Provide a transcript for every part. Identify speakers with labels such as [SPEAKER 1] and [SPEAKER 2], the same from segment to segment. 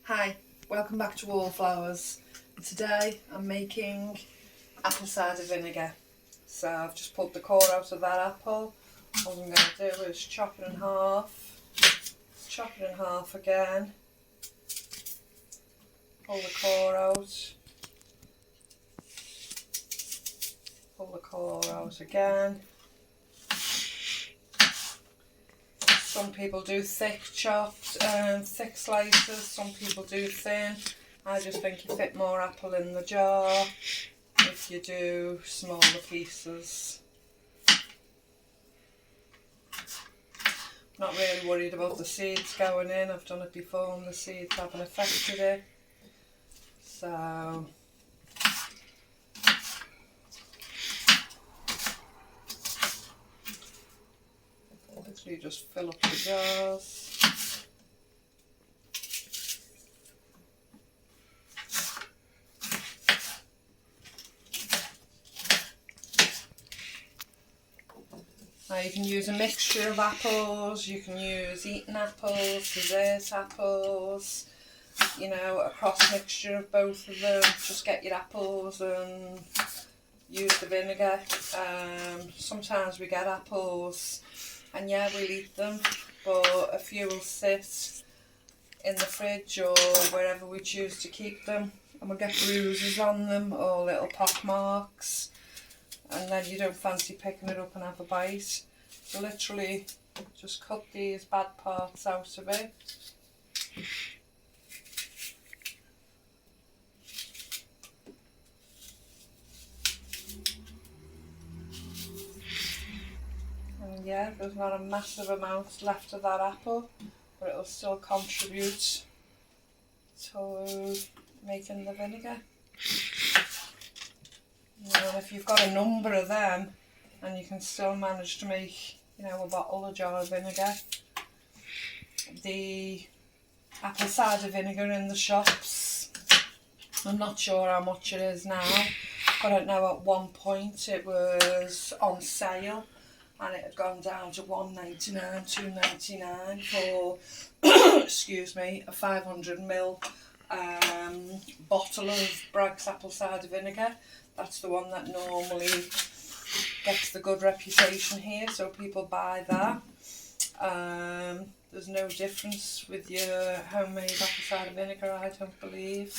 [SPEAKER 1] Hi, welcome back to Wallflowers. Today I'm making apple cider vinegar. So I've just pulled the core out of that apple. All I'm going to do is chop it in half again, pull the core out, pull the core out again. Some people do thick chopped, thick slices, some people do thin. I just think you fit more apple in the jar if you do smaller pieces. Not really worried about the seeds going in. I've done it before and the seeds haven't affected it. So literally just fill up the jars. Now you can use a mixture of apples, you can use eaten apples, dessert apples, you know, a cross mixture of both of them. Just get your apples and use the vinegar. Sometimes we get apples and yeah, we'll eat them, but a few will sit in the fridge or wherever we choose to keep them, and we'll get bruises on them or little pock marks, and then you don't fancy picking it up and have a bite. So literally just cut these bad parts out of it. And yeah, there's not a massive amount left of that apple, but it'll still contribute to making the vinegar. And if you've got a number of them, and you can still manage to make, you know, a bottle or jar of vinegar. The apple cider vinegar in the shops, I'm not sure how much it is now, but I know at one point it was on sale and it had gone down to £1.99, £2.99 for excuse me, a 500ml bottle of Bragg's apple cider vinegar. That's the one that normally gets the good reputation here, so people buy that. There's no difference with your homemade apple cider vinegar, I don't believe.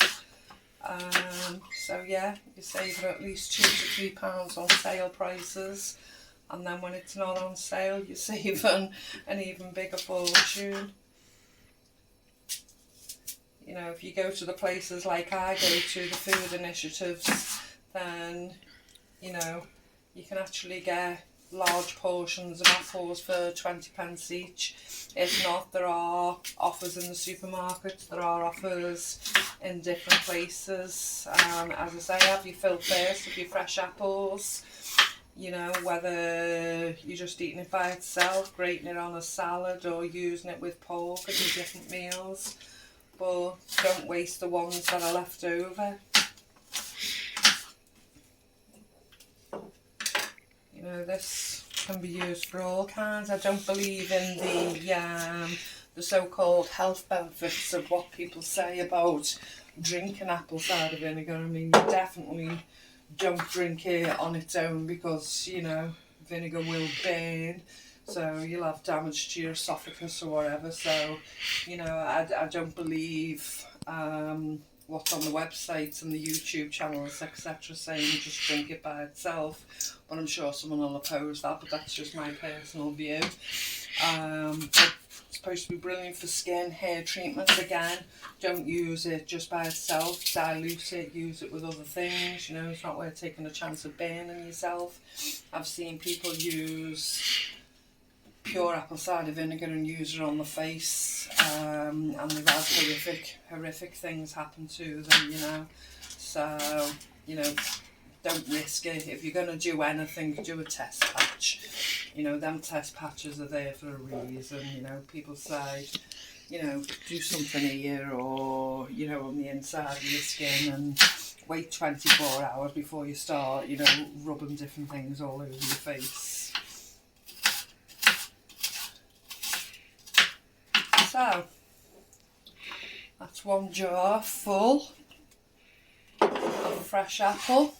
[SPEAKER 1] So yeah, you save at least £2 to £3 on sale prices, and then when it's not on sale you save an even bigger fortune. You know, if you go to the places like I go to, the food initiatives, then you know you can actually get large portions of apples for 20p each. If not, there are offers in the supermarkets, there are offers in different places. As I say, have your fill first of your fresh apples, you know, whether you're just eating it by itself, grating it on a salad, or using it with pork in your different meals. But don't waste the ones that are left over. You know, this can be used for all kinds. I don't believe in the so-called health benefits of what people say about drinking apple cider vinegar. I mean, you definitely don't drink it on its own because, you know, vinegar will burn. So you'll have damage to your esophagus or whatever. So, you know, I don't believe what's on the websites and the YouTube channels, etc., saying just drink it by itself. But I'm sure someone will oppose that, but that's just my personal view. It's supposed to be brilliant for skin, hair treatments. Again, don't use it just by itself. Dilute it, use it with other things. You know, it's not worth taking a chance of burning yourself. I've seen people use pure apple cider vinegar and use it on the face, and they've had horrific things happen to them, you know. So, you know, don't risk it. If you're going to do anything, do a test patch. You know, them test patches are there for a reason. You know, people say, you know, do something here or, you know, on the inside of your skin, and wait 24 hours before you start, you know, rubbing different things all over your face. So, That's 1 jar full of fresh apple.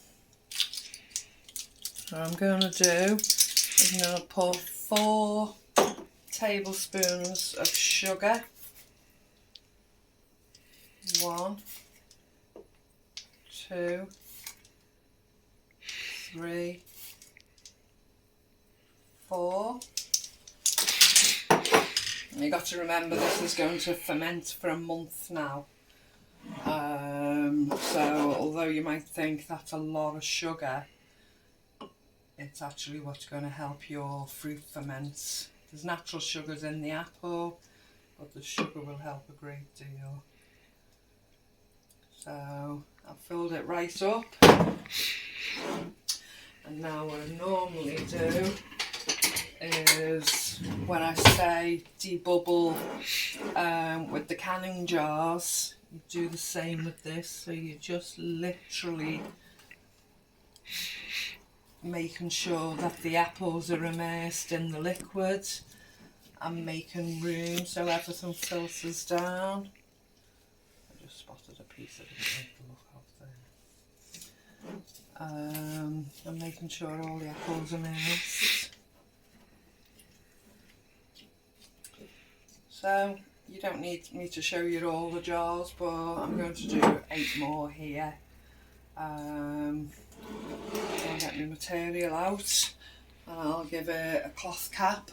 [SPEAKER 1] What I'm going to do is I'm going to pour 4 tablespoons of sugar. 1, 2, 3, 4. And you got to remember this is going to ferment for a month now. So although you might think that's a lot of sugar, it's actually what's going to help your fruit ferment. There's natural sugars in the apple, but the sugar will help a great deal. So I've filled it right up. And now what I normally do is, when I say debubble with the canning jars, you do the same with this. So you just literally making sure that the apples are immersed in the liquid and making room so everything filters down. I just spotted a piece of it, look out there. I'm making sure all the apples are immersed. So you don't need me to show you all the jars, but I'm going to do 8 more here. I'll get my material out and I'll give it a cloth cap,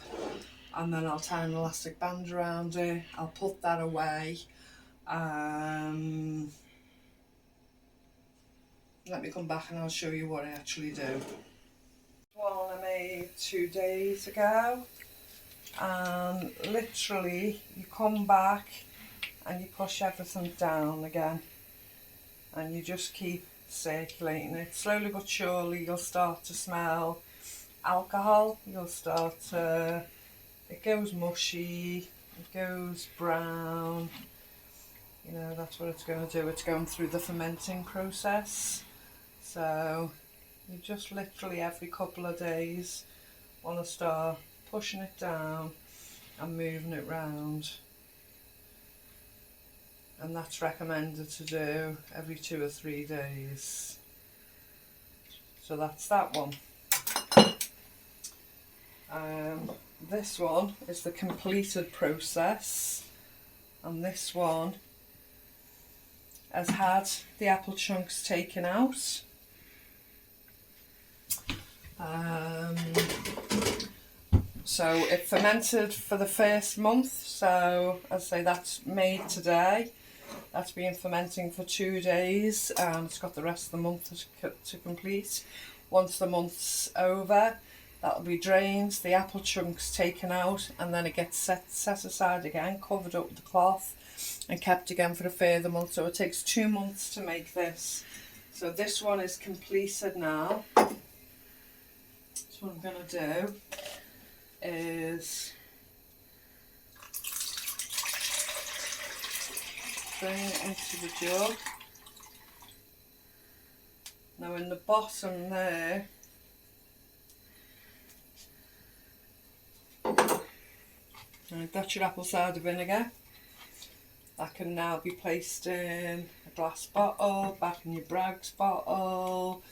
[SPEAKER 1] and then I'll tie an elastic band around it. I'll put that away. Let me come back and I'll show you what I actually do. One I made 2 days ago, and literally you come back and you push everything down again and you just keep circulating it. Slowly but surely you'll start to smell alcohol. You'll start to, it goes mushy, it goes brown, you know, that's what it's going to do. It's going through the fermenting process. So you just literally every couple of days want to start pushing it down and moving it round, and that's recommended to do every 2 or 3 days. So that's that one. This one is the completed process, and this one has had the apple chunks taken out. So it fermented for the first month, so as I say, that's made today. That's been fermenting for 2 days, and it's got the rest of the month to complete. Once the month's over, that'll be drained, the apple chunks taken out, and then it gets set aside again, covered up with the cloth, and kept again for a further month. So it takes 2 months to make this. So this one is completed now. So what I'm going to do is bring it into the jug. Now in the bottom there, that's your apple cider vinegar. That can now be placed in a glass bottle, back in your Bragg's bottle,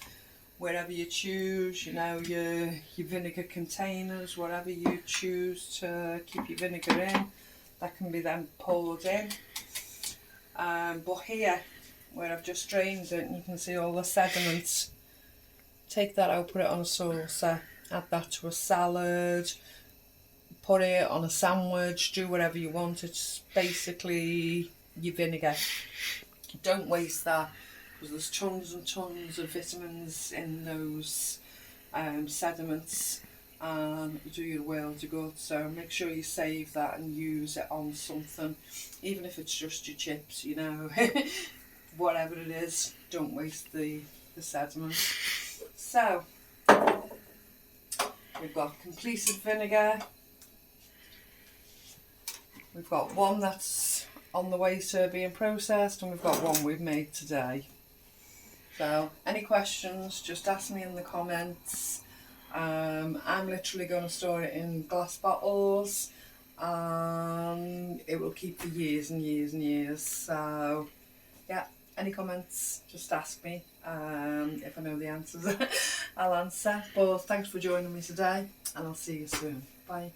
[SPEAKER 1] wherever you choose, you know, your vinegar containers, whatever you choose to keep your vinegar in, that can be then poured in. But here, where I've just drained it, and you can see all the sediments, take that out, put it on a saucer, add that to a salad, put it on a sandwich, do whatever you want. It's basically your vinegar. Don't waste that, because there's tons and tons of vitamins in those sediments, and do you the world of good. So make sure you save that and use it on something, even if it's just your chips, you know, whatever it is. Don't waste the sediment. So we've got completed vinegar. We've got one that's on the way to being processed, and we've got one we've made today. So any questions, just ask me in the comments. I'm literally going to store it in glass bottles, and it will keep for years and years and years. So yeah, any comments, just ask me. If I know the answers I'll answer. But thanks for joining me today, and I'll see you soon. Bye.